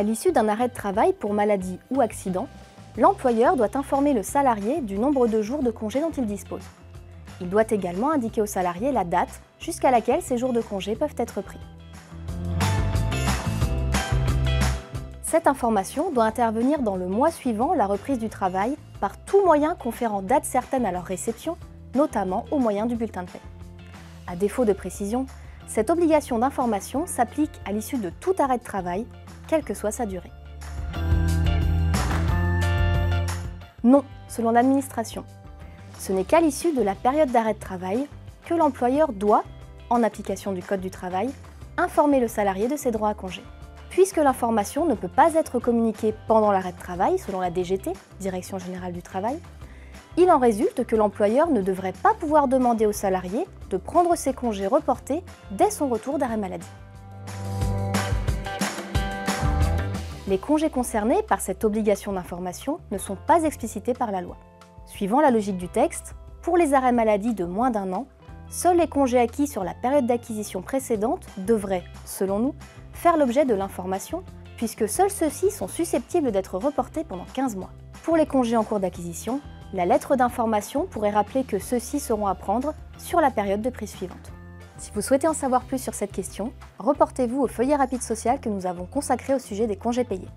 À l'issue d'un arrêt de travail pour maladie ou accident, l'employeur doit informer le salarié du nombre de jours de congé dont il dispose. Il doit également indiquer au salarié la date jusqu'à laquelle ces jours de congé peuvent être pris. Cette information doit intervenir dans le mois suivant la reprise du travail par tout moyen conférant date certaine à leur réception, notamment au moyen du bulletin de paie. À défaut de précision, cette obligation d'information s'applique à l'issue de tout arrêt de travail, quelle que soit sa durée. Non, selon l'administration. Ce n'est qu'à l'issue de la période d'arrêt de travail que l'employeur doit, en application du Code du travail, informer le salarié de ses droits à congé. Puisque l'information ne peut pas être communiquée pendant l'arrêt de travail, selon la DGT, Direction générale du travail, il en résulte que l'employeur ne devrait pas pouvoir demander au salarié de prendre ses congés reportés dès son retour d'arrêt maladie. Les congés concernés par cette obligation d'information ne sont pas explicités par la loi. Suivant la logique du texte, pour les arrêts maladie de moins d'1 an, seuls les congés acquis sur la période d'acquisition précédente devraient, selon nous, faire l'objet de l'information, puisque seuls ceux-ci sont susceptibles d'être reportés pendant 15 mois. Pour les congés en cours d'acquisition, la lettre d'information pourrait rappeler que ceux-ci seront à prendre sur la période de prise suivante. Si vous souhaitez en savoir plus sur cette question, reportez-vous au feuillet rapide social que nous avons consacré au sujet des congés payés.